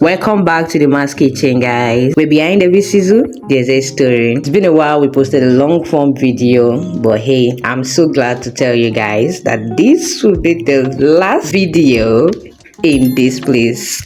Welcome back to the Mass Kitchen, guys. We're behind every sizzle, there's a story. It's been a while we posted a long form video, but hey, I'm so glad to tell you guys that this will be the last video in this place.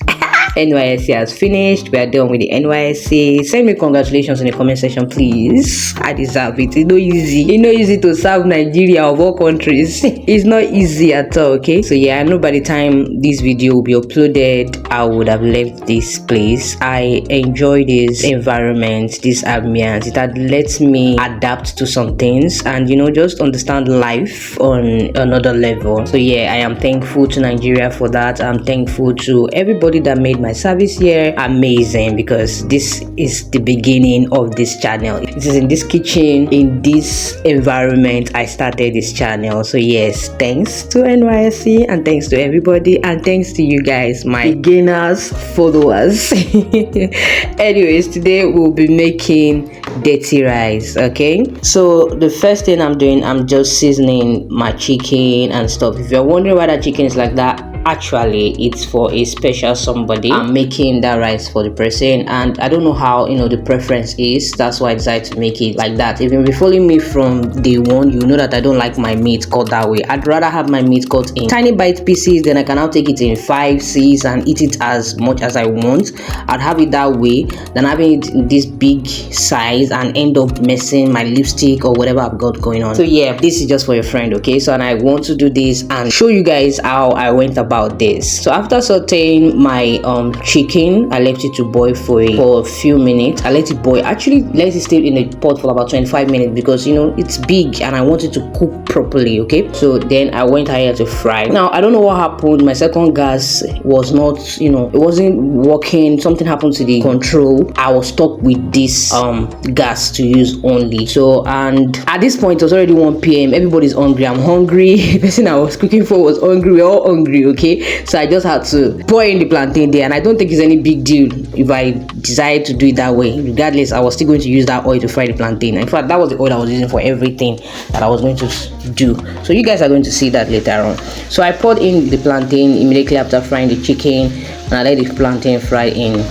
NYSC has finished. We are done with the NYSC. Send me congratulations in the comment section, please. I deserve it. It's not easy. It's not easy to serve Nigeria of all countries. It's not easy at all, okay? So yeah, I know by the time this video will be uploaded, I would have left this place. I enjoy this environment, this ambience. It had lets me adapt to some things and, you know, just understand life on another level. So yeah, I am thankful to Nigeria for that. I'm thankful to everybody that made my service here amazing, because this is the beginning of this channel. It is in this kitchen, in this environment, I started this channel. So yes, thanks to NYSC and thanks to everybody and thanks to you guys, my beginners followers. Anyways, today we'll be making dirty rice. Okay, so the first thing I'm doing, I'm just seasoning my chicken and stuff. If you're wondering why that chicken is like that, actually it's for a special somebody. I'm making that rice for the person, and I don't know how, you know, the preference is. That's why I decided to make it like that. If you've been following me from day one, you know that I don't like my meat cut that way. I'd rather have my meat cut in tiny bite pieces, then I can now take it in 5, 6 and eat it as much as I want. I'd have it that way than having it in this big size and end up messing my lipstick or whatever I've got going on. So yeah, this is just for your friend, okay? So, and I want to do this and show you guys how I went about this. So after sauteing my chicken, I left it to boil for a few minutes. I let it boil. Actually, let it stay in the pot for about 25 minutes because, you know, it's big and I want it to cook properly. Okay, so then I went ahead to fry. Now I don't know what happened. My second gas was not, you know, it wasn't working. Something happened to the control. I was stuck with this gas to use only. So, and at this point it was already 1 p.m. everybody's hungry. I'm hungry. The person I was cooking for was hungry. We're all hungry. Okay, so I just had to pour in the plantain there, and I don't think it's any big deal if I decide to do it that way. Regardless, I was still going to use that oil to fry the plantain. In fact, that was the oil I was using for everything that I was going to do. So you guys are going to see that later on. So I poured in the plantain immediately after frying the chicken, and I let the plantain fry in.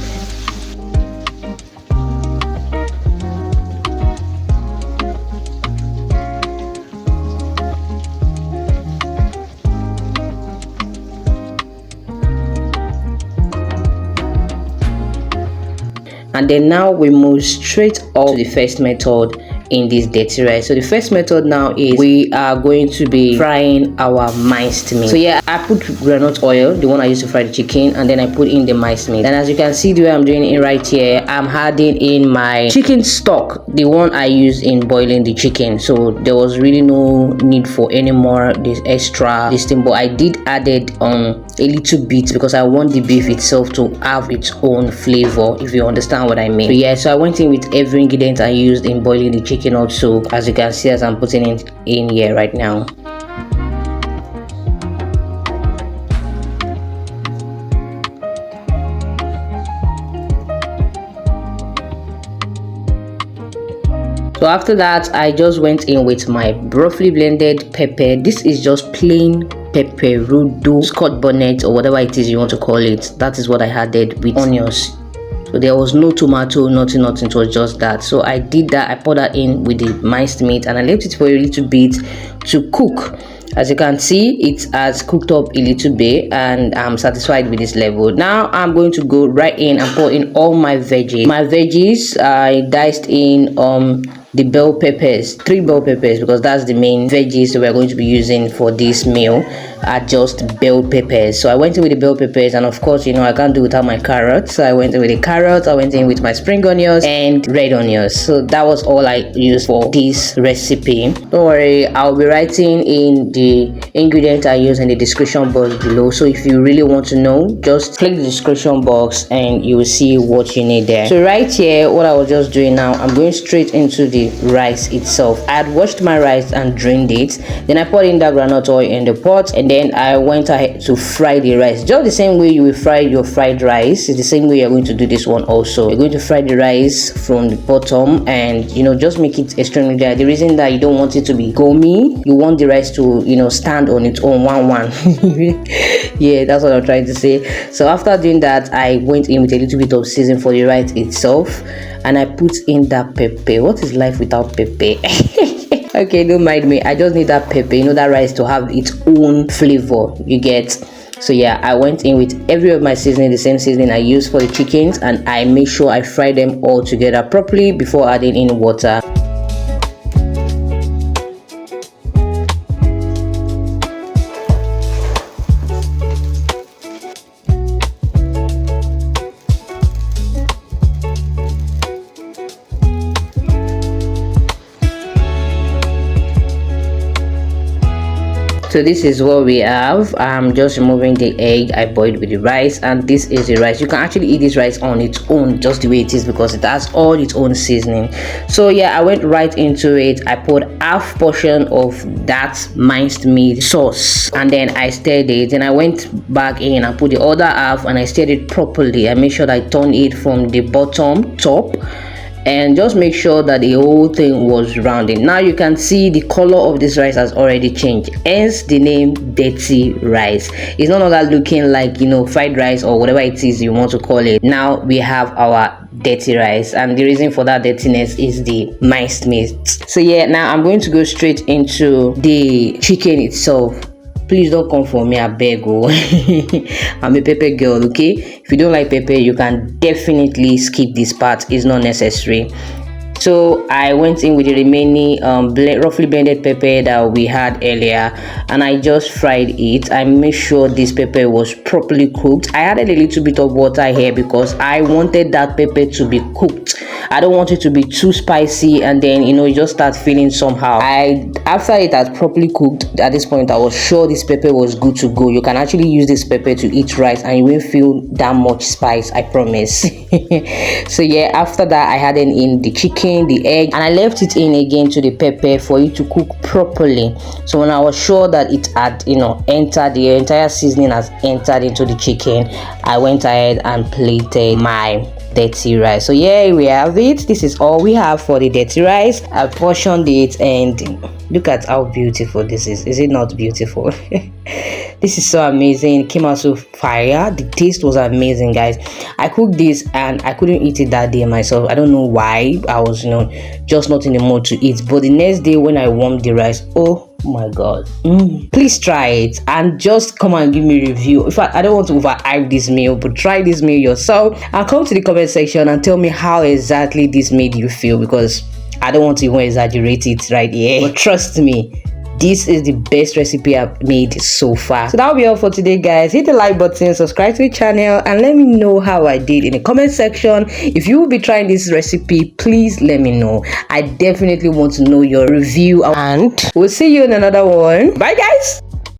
And then now we move straight up to the first method in this dirty rice. So the first method now is we are going to be frying our minced meat. So yeah, I put granite oil, the one I used to fry the chicken, and then I put in the minced meat. And as you can see the way I'm doing it right here, I'm adding in my chicken stock, the one I used in boiling the chicken. So there was really no need for any more this extra this thing, but I did added a little bit because I want the beef itself to have its own flavor, if you understand what I mean. So yeah, so I went in with every ingredient I used in boiling the chicken also, as you can see as I'm putting it in here right now. So after that, I just went in with my roughly blended pepper. This is just plain pepper, rudo, scotch bonnet, or whatever it is you want to call it. That is what I added with onions. So there was no tomato, nothing, it was just that. So I did that. I poured that in with the minced meat and I left it for a little bit to cook. As you can see, it has cooked up a little bit and I'm satisfied with this level. Now I'm going to go right in and pour in all my veggies. My veggies, I diced in the bell peppers, 3 bell peppers, because that's the main veggies that we're going to be using for this meal, are just bell peppers. So I went in with the bell peppers, and of course, you know, I can't do without my carrots. So I went in with the carrots, I went in with my spring onions and red onions. So that was all I used for this recipe. Don't worry, I'll be writing in the ingredient I use in the description box below. So if you really want to know, just click the description box and you will see what you need there. So right here, what I was just doing now, I'm going straight into the rice itself. I had washed my rice and drained it. Then I poured in that granite oil in the pot, and then I went ahead to fry the rice. Just the same way you will fry your fried rice, it's the same way you're going to do this one also. You're going to fry the rice from the bottom, and just make it extremely dry. The reason that you don't want it to be gummy, you want the rice to stand on its own one. Yeah, that's what I'm trying to say. So after doing that, I went in with a little bit of seasoning for the rice itself, and I put in that pepper. What is life without pepper? Okay, don't mind me, I just need that pepper, that rice to have its own flavor, you get. So yeah, I went in with every of my seasoning, the same seasoning I used for the chickens, and I made sure I fry them all together properly before adding in water. So this is what we have. I'm just removing the egg I boiled with the rice, and this is the rice. You can actually eat this rice on its own, just the way it is, because it has all its own seasoning. So yeah, I went right into it. I put half portion of that minced meat sauce, and then I stirred it. And I went back in and put the other half, and I stirred it properly. I made sure that I turned it from the bottom top, and just make sure that the whole thing was rounded. Now you can see the color of this rice has already changed, hence the name dirty rice. It's no longer looking like fried rice or whatever it is you want to call it. Now we have our dirty rice, and the reason for that dirtiness is the minced meat. So yeah, now I'm going to go straight into the chicken itself. Please don't come for me, I beg. I'm a pepper girl, okay? If you don't like pepper, you can definitely skip this part. It's not necessary. So I went in with the remaining roughly blended pepper that we had earlier, and I just fried it. I made sure this pepper was properly cooked. I added a little bit of water here because I wanted that pepper to be cooked. I don't want it to be too spicy, and then you just start feeling somehow. After it had properly cooked, at this point I was sure this pepper was good to go. You can actually use this pepper to eat rice and you won't feel that much spice, I promise. So yeah, after that I added in the chicken, the egg, and I left it in again to the pepper for it to cook properly. So when I was sure that it had entered, the entire seasoning has entered into the chicken, I went ahead and plated my dirty rice. So yeah, we have it. This is all we have for the dirty rice. I portioned it, and look at how beautiful this is. Is it not beautiful? This is so amazing. It came out so fire. The taste was amazing, guys. I cooked this and I couldn't eat it that day myself. I don't know why. I was just not in the mood to eat. But the next day when I warmed the rice, oh my god, please try it and just come and give me a review. In fact, I don't want to overhype this meal, but try this meal yourself and come to the comment section and tell me how exactly this made you feel, because I don't want to even exaggerate it right here, but trust me, this is the best recipe I've made so far. So that'll be all for today, guys. Hit the like button, subscribe to the channel, and let me know how I did in the comment section. If you will be trying this recipe, please let me know. I definitely want to know your review, and we'll see you in another one. Bye, guys.